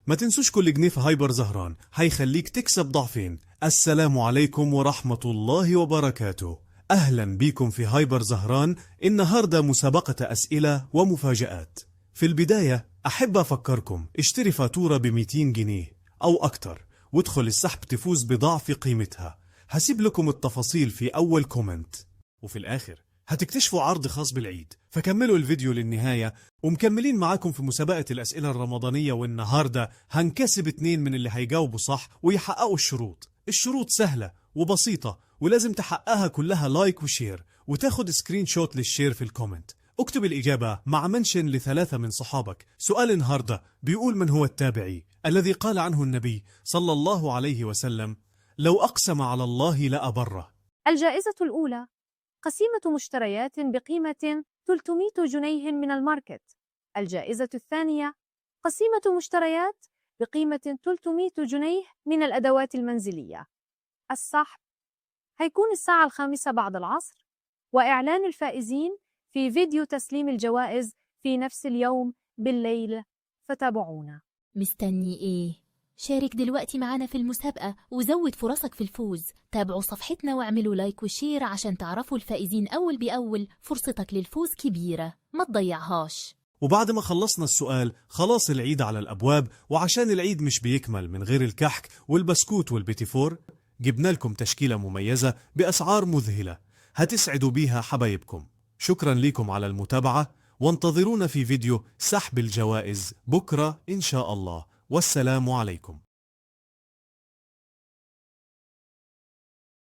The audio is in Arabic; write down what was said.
ما تنسوش كل جنيه في هايبر زهران هيخليك تكسب ضعفين. السلام عليكم ورحمة الله وبركاته. أهلا بيكم في هايبر زهران. النهاردة مسابقة أسئلة ومفاجآت. في البداية أحب أفكركم اشتري فاتورة ب200 جنيه أو أكتر وادخل السحب تفوز بضعف قيمتها. هسيب لكم التفاصيل في أول كومنت، وفي الآخر هتكتشفوا عرض خاص بالعيد، فكملوا الفيديو للنهاية. ومكملين معاكم في مسابقة الأسئلة الرمضانية، والنهاردة هنكسب 2 من اللي هيجاوبوا صح ويحققوا الشروط. الشروط سهلة وبسيطة ولازم تحققها كلها لايك وشير، وتاخد سكرين شوت للشير في الكومنت. اكتب الإجابة مع منشن ل3 من صحابك. سؤال النهاردة بيقول: من هو التابعي الذي قال عنه النبي صلى الله عليه وسلم: لو أقسم على الله لأبره؟ الجائزة الأولى قسيمة مشتريات بقيمة 300 جنيه من الماركت. الجائزة الثانية قسيمة مشتريات بقيمة 300 جنيه من الأدوات المنزلية. السحب هيكون الساعة 5 بعد العصر، وإعلان الفائزين في فيديو تسليم الجوائز في نفس اليوم بالليل، فتابعونا. مستني ايه؟ شارك دلوقتي معانا في المسابقة وزود فرصك في الفوز. تابعوا صفحتنا واعملوا لايك وشير عشان تعرفوا الفائزين أول بأول. فرصتك للفوز كبيرة، ما تضيعهاش. وبعد ما خلصنا السؤال، خلاص العيد على الأبواب، وعشان العيد مش بيكمل من غير الكحك والبسكوت والبيتي فور، جبنا لكم تشكيلة مميزة بأسعار مذهلة هتسعدوا بيها حبايبكم. شكرا لكم على المتابعة، وانتظرونا في فيديو سحب الجوائز بكرة إن شاء الله. والسلام عليكم.